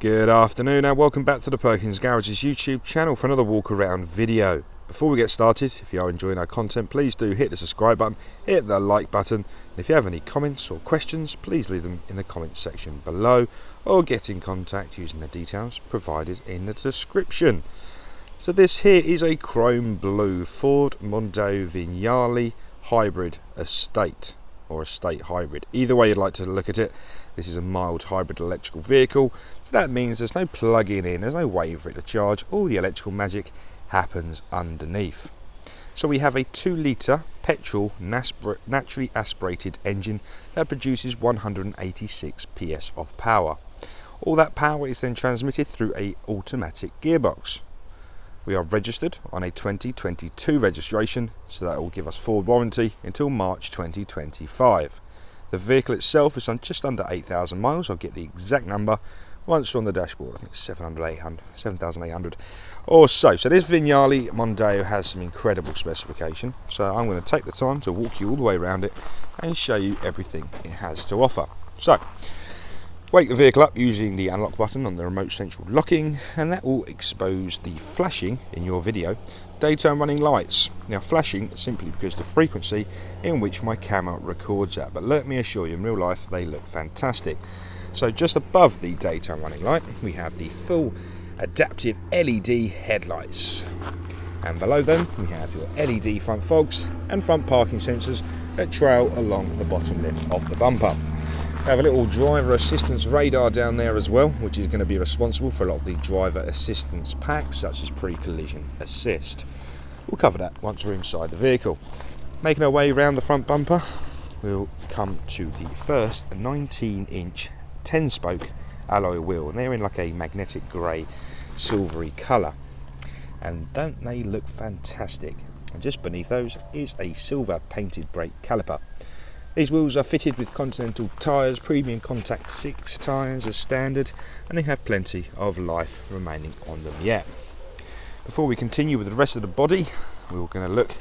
Good afternoon and welcome back to the Perkins Garage's YouTube channel for another walk around video. Before we get started, if you are enjoying our content, please do hit the subscribe button, hit the like button, and if you have any comments or questions, please leave them in the comments section below or get in contact using the details provided in the description. So this here is a chrome blue Ford Mondeo Vignale hybrid estate, or estate hybrid. Either way you'd like to look at it, this is a mild hybrid electrical vehicle, so that means there's no plugging in, there's no waiting for it to charge, all the electrical magic happens underneath. So we have a 2-litre petrol naturally aspirated engine that produces 186 PS of power. All that power is then transmitted through an automatic gearbox. We are registered on a 2022 registration, so that will give us Ford warranty until March 2025. The vehicle itself is on just under 8,000 miles. I'll get the exact number once you're on the dashboard. I think it's 7,800 or so. So this Vignale Mondeo has some incredible specification. So I'm going to take the time to walk you all the way around it and show you everything it has to offer. So, wake the vehicle up using the unlock button on the remote central locking, and that will expose the flashing in your video daytime running lights. Now, flashing simply because the frequency in which my camera records at, but let me assure you, in real life they look fantastic. So just above the daytime running light we have the full adaptive LED headlights, and below them we have your LED front fogs and front parking sensors that trail along the bottom lip of the bumper. We have a little driver assistance radar down there as well, which is going to be responsible for a lot of the driver assistance packs, such as pre-collision assist. We'll cover that once we're inside the vehicle. Making our way around the front bumper, we'll come to the first 19-inch 10-spoke alloy wheel, and they're in like a magnetic grey silvery colour, and don't they look fantastic? And just beneath those is a silver painted brake caliper. These wheels are fitted with Continental tyres, premium contact 6 tyres as standard, and they have plenty of life remaining on them yet. Before we continue with the rest of the body, we're going to look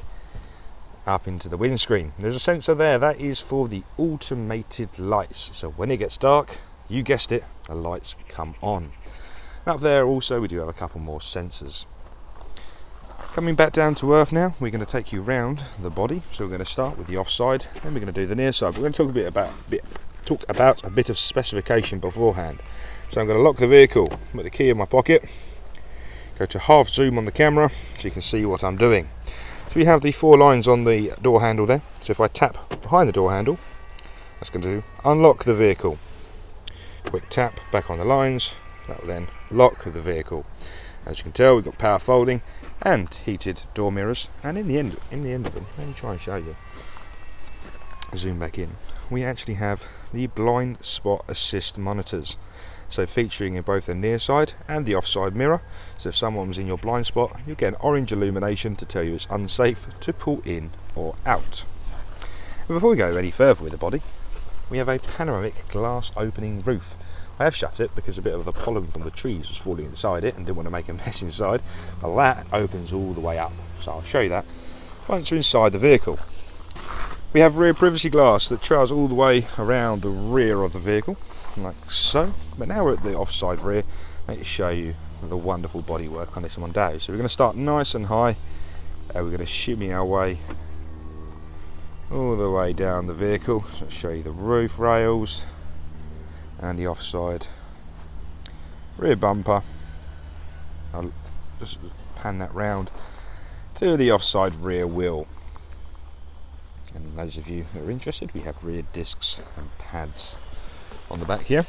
up into the windscreen. There's a sensor there, that is for the automated lights. So when it gets dark, you guessed it, the lights come on. And up there also we do have a couple more sensors. Coming back down to earth now, we're going to take you round the body. So we're going to start with the offside, then we're going to do the near side. We're going to talk about a bit of specification beforehand. So I'm going to lock the vehicle, put the key in my pocket, go to half zoom on the camera so you can see what I'm doing. So we have the 4 lines on the door handle there. So if I tap behind the door handle, that's going to unlock the vehicle. Quick tap back on the lines, that will then lock the vehicle. As you can tell, we've got power folding and heated door mirrors, and in the end of them, let me try and show you. Zoom back in. We actually have the blind spot assist monitors, so featuring in both the near side and the offside mirror. So if someone was in your blind spot, you'll get an orange illumination to tell you it's unsafe to pull in or out. But before we go any further with the body, we have a panoramic glass opening roof. I have shut it because a bit of the pollen from the trees was falling inside it and didn't want to make a mess inside, but that opens all the way up, so I'll show you that once we're inside the vehicle. We have rear privacy glass that trails all the way around the rear of the vehicle, like so. But now we're at the offside rear. Let me show you the wonderful bodywork on this Mondeo. So we're going to start nice and high, and we're going to shimmy our way all the way down the vehicle. So I'll show you the roof rails and the offside rear bumper. I'll just pan that round to the offside rear wheel. And those of you who are interested, we have rear discs and pads on the back here.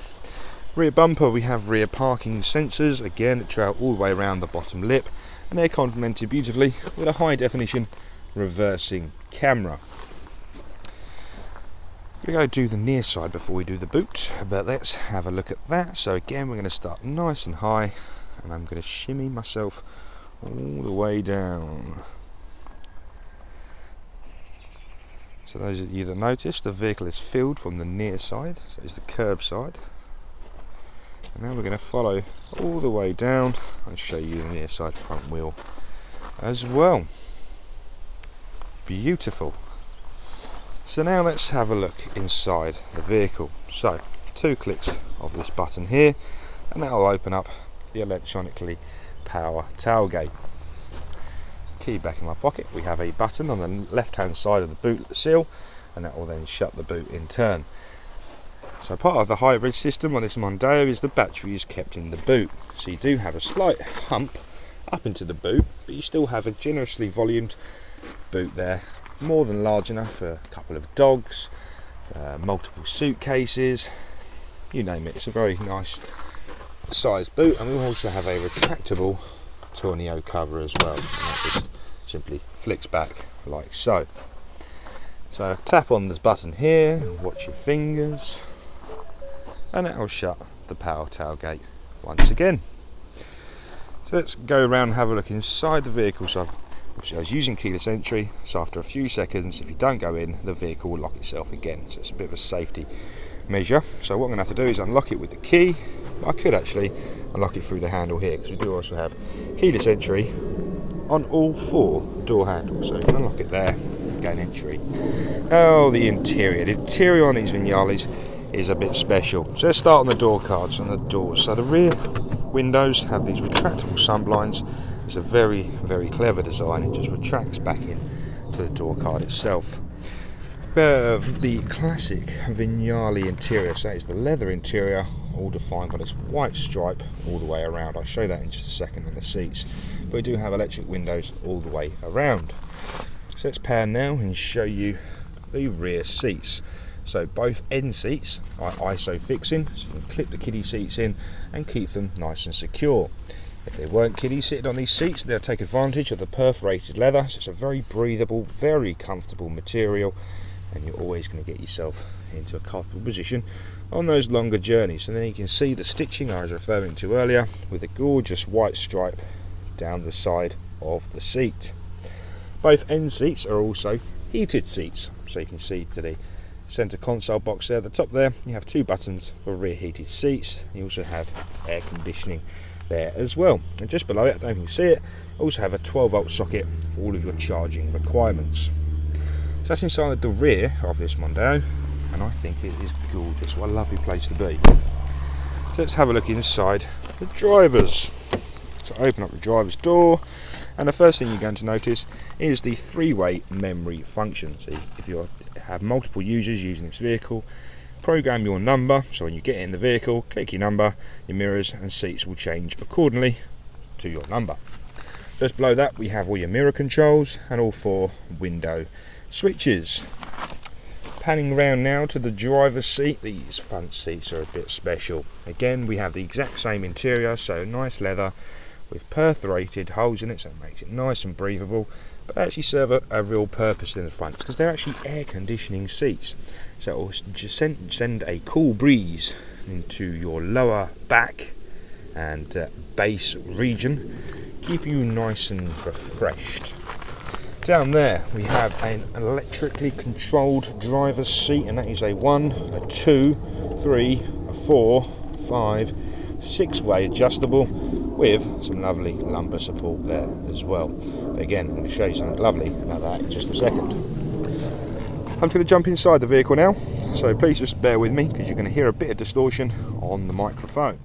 Rear bumper, we have rear parking sensors, again that trail all the way around the bottom lip, and they're complemented beautifully with a high definition reversing camera. We go do the near side before we do the boot, but let's have a look at that. So again, we're going to start nice and high, and I'm going to shimmy myself all the way down. So those of you that notice, the vehicle is filled from the near side, so it's the curb side. And now we're going to follow all the way down and show you the near side front wheel as well. Beautiful. So now let's have a look inside the vehicle. So 2 clicks of this button here and that will open up the electronically power tailgate. Key back in my pocket. We have a button on the left hand side of the boot seal, and that will then shut the boot in turn. So part of the hybrid system on this Mondeo is the battery is kept in the boot, so you do have a slight hump up into the boot, but you still have a generously volumed boot there, more than large enough for a couple of dogs, multiple suitcases, you name it. It's a very nice sized boot, and we also have a retractable tornado cover as well, and that just simply flicks back like so. So tap on this button here, watch your fingers, and that will shut the power tailgate once again. So let's go around and have a look inside the vehicle. So obviously I was using keyless entry, so after a few seconds, if you don't go in, the vehicle will lock itself again. So it's a bit of a safety measure. So what I'm going to have to do is unlock it with the key. I could actually unlock it through the handle here, because we do also have keyless entry on all 4 door handles. So you can unlock it there, gain entry. Oh, the interior. The interior on these Vignales is a bit special. So let's start on the door cards and the doors. So the rear windows have these retractable sunblinds. It's a very, very clever design. It just retracts back in to the door card itself. The classic Vignale interior, so that is the leather interior, all defined by this white stripe all the way around. I'll show that in just a second on the seats. But we do have electric windows all the way around. So let's pan now and show you the rear seats. So both end seats are ISO fixing, so you can clip the kiddie seats in and keep them nice and secure. If there weren't kiddies sitting on these seats, they'll take advantage of the perforated leather. So it's a very breathable, very comfortable material, and you're always going to get yourself into a comfortable position on those longer journeys. And then you can see the stitching I was referring to earlier with a gorgeous white stripe down the side of the seat. Both end seats are also heated seats, so you can see to the centre console box there at the top there, you have 2 buttons for rear heated seats. You also have air conditioning there as well, and just below it, I don't know if you can see it, also have a 12-volt socket for all of your charging requirements. So that's inside the rear of this Mondeo, and I think it is gorgeous. What a lovely place to be. So let's have a look inside the drivers. So open up the driver's door, and the first thing you're going to notice is the 3-way memory function. So if you have multiple users using this vehicle, program your number, so when you get in the vehicle, click your number, your mirrors and seats will change accordingly to your number. Just below that we have all your mirror controls and all 4 window switches. Panning around now to the driver's seat, these front seats are a bit special. Again, we have the exact same interior, so nice leather with perforated holes in it, so it makes it nice and breathable, but actually serve a real purpose in the front, because they're actually air conditioning seats, so it will just send a cool breeze into your lower back and base region, keep you nice and refreshed. Down there we have an electrically controlled driver's seat, and that is a 1, a 2, 3, a 4, 5, 6-way adjustable with some lovely lumbar support there as well. But again, I'm going to show you something lovely about that in just a second. I'm going to jump inside the vehicle now, so please just bear with me because you're going to hear a bit of distortion on the microphone.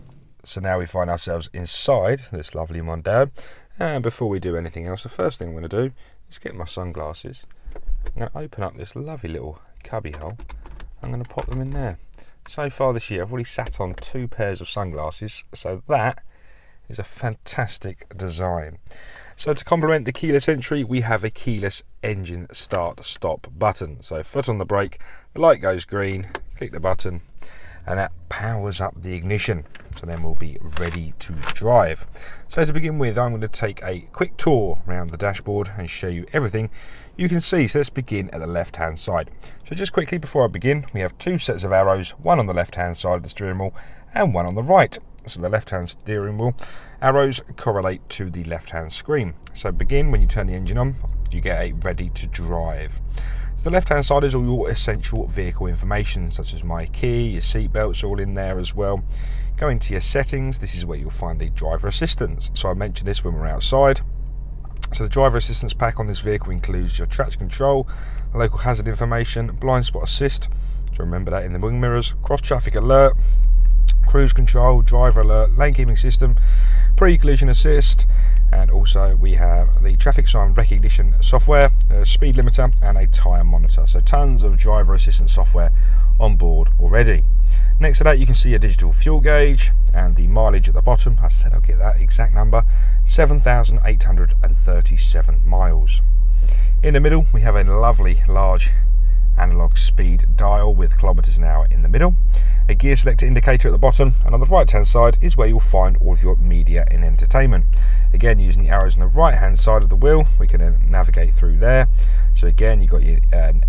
So now we find ourselves inside this lovely Mondeo, and before we do anything else, the first thing I'm going to do is get my sunglasses. I'm going to open up this lovely little cubby hole. I'm going to pop them in there. So far this year I've already sat on 2 pairs of sunglasses, so that is a fantastic design. So to complement the keyless entry, we have a keyless engine start stop button. So foot on the brake, the light goes green, click the button, and that powers up the ignition. So then we'll be ready to drive. So to begin with, I'm going to take a quick tour around the dashboard and show you everything you can see. So let's begin at the left hand side. So just quickly before I begin, we have 2 sets of arrows, one on the left hand side of the steering wheel and one on the right. So the left hand steering wheel arrows correlate to the left hand screen. So begin when you turn the engine on, you get a ready to drive. So the left hand side is all your essential vehicle information, such as my key, your seat belts, all in there as well. Go into your settings, this is where you'll find the driver assistance. So I mentioned this when we're outside. So the driver assistance pack on this vehicle includes your traction control, local hazard information, blind spot assist, so remember that in the wing mirrors, cross traffic alert, cruise control, driver alert, lane keeping system, pre-collision assist, and also we have the traffic sign recognition software, a speed limiter and a tyre monitor. So tons of driver assistance software on board already. Next to that you can see a digital fuel gauge and the mileage at the bottom. I said I'll get that exact number, 7,837 miles. In the middle we have a lovely large analog speed dial with kilometers an hour in the middle, a gear selector indicator at the bottom, and on the right hand side is where you'll find all of your media and entertainment. Again, using the arrows on the right hand side of the wheel, we can then navigate through there. So again, you've got your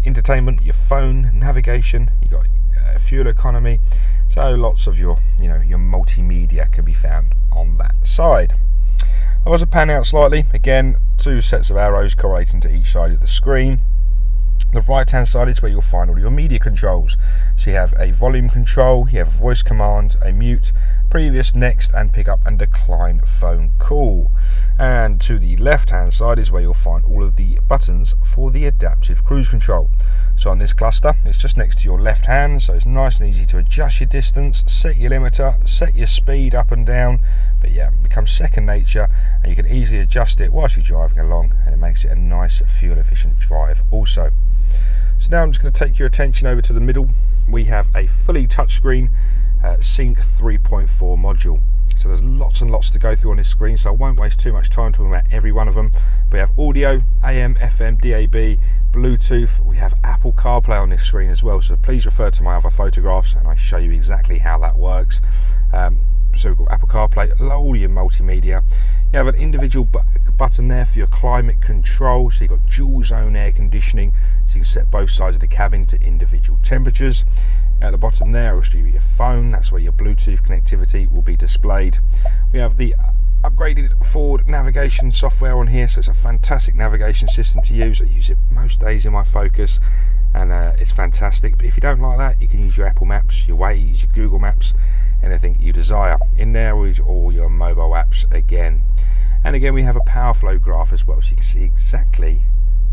entertainment, your phone, navigation, you've got fuel economy, so lots of your your multimedia can be found on that side. I was to pan out slightly, again 2 sets of arrows correlating to each side of the screen. The right hand side is where you'll find all your media controls. So you have a volume control, you have a voice command, a mute, previous, next, and pick up and decline phone call. And to the left hand side is where you'll find all of the buttons for the adaptive cruise control. So on this cluster, it's just next to your left hand, so it's nice and easy to adjust your distance, set your limiter, set your speed up and down. But yeah, it becomes second nature, and you can easily adjust it whilst you're driving along, and it makes it a nice fuel efficient drive also. So now I'm just going to take your attention over to the middle. We have a fully touchscreen Sync 3.4 module. So there's lots and lots to go through on this screen, so I won't waste too much time talking about every one of them. We have audio, AM, FM, DAB, Bluetooth. We have Apple CarPlay on this screen as well, so please refer to my other photographs and I show you exactly how that works. So we've got Apple CarPlay, all your multimedia. You have an individual button there for your climate control, so you've got dual zone air conditioning, so you can set both sides of the cabin to individual temperatures. At the bottom there will be your phone, that's where your Bluetooth connectivity will be displayed. We have the upgraded forward navigation software on here, so it's a fantastic navigation system to use. I use it most days in my Focus, and it's fantastic. But if you don't like that, you can use your Apple Maps, your Waze, your Google Maps, anything you desire. In there is all your mobile apps again. And again, we have a power flow graph as well, so you can see exactly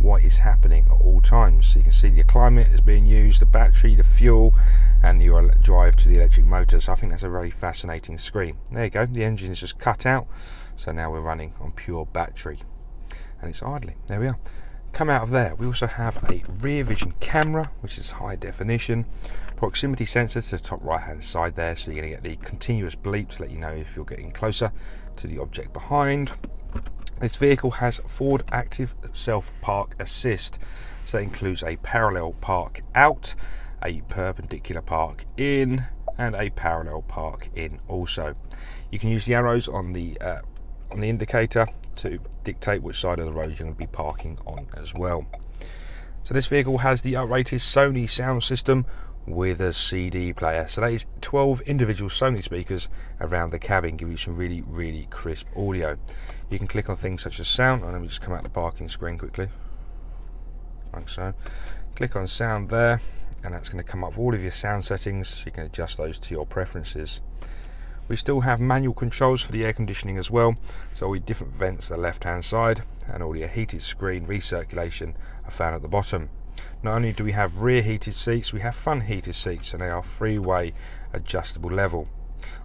what is happening at all times. So you can see the climate is being used, the battery, the fuel, and your drive to the electric motor. So I think that's a very fascinating screen. There you go, the engine is just cut out, so now we're running on pure battery and it's idling. There we are. Come out of there, we also have a rear vision camera, which is high definition, proximity sensor to the top right hand side there, so you're going to get the continuous bleep to let you know if you're getting closer to the object behind. This vehicle has forward active self park assist, so that includes a parallel park out, a perpendicular park in, and a parallel park in also. You can use the arrows on the indicator to dictate which side of the road you're going to be parking on as well. So this vehicle has the uprated SONY sound system with a CD player. So that is 12 individual SONY speakers around the cabin, give you some really crisp audio. You can click on things such as sound, and let me just come out the parking screen quickly, like so. Click on sound there, and that's going to come up with all of your sound settings, so you can adjust those to your preferences. We still have manual controls for the air conditioning as well, so all your different vents at the left hand side, and all your heated screen recirculation are found at the bottom. Not only do we have rear heated seats, we have front heated seats, and they are freeway adjustable level.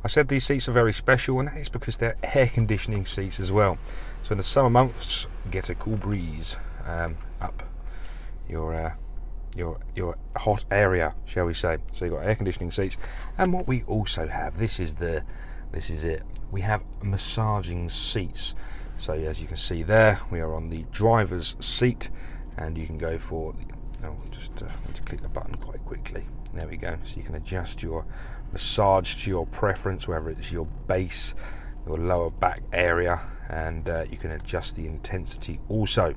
I said these seats are very special, and that is because they're air conditioning seats as well. So in the summer months, get a cool breeze up your hot area, shall we say. So you've got air conditioning seats, and what we also have, this is it, we have massaging seats. So as you can see there, we are on the driver's seat, and you can go for the, need to click the button quite quickly. There we go. So you can adjust your massage to your preference, whether it's your base, your lower back area, and you can adjust the intensity also.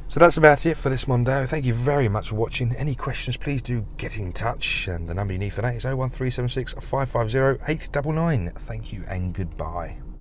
So that's about it for this Mondeo. Thank you very much for watching. Any questions, please do get in touch, and the number you need for that is 01376 550 899. Thank you and goodbye.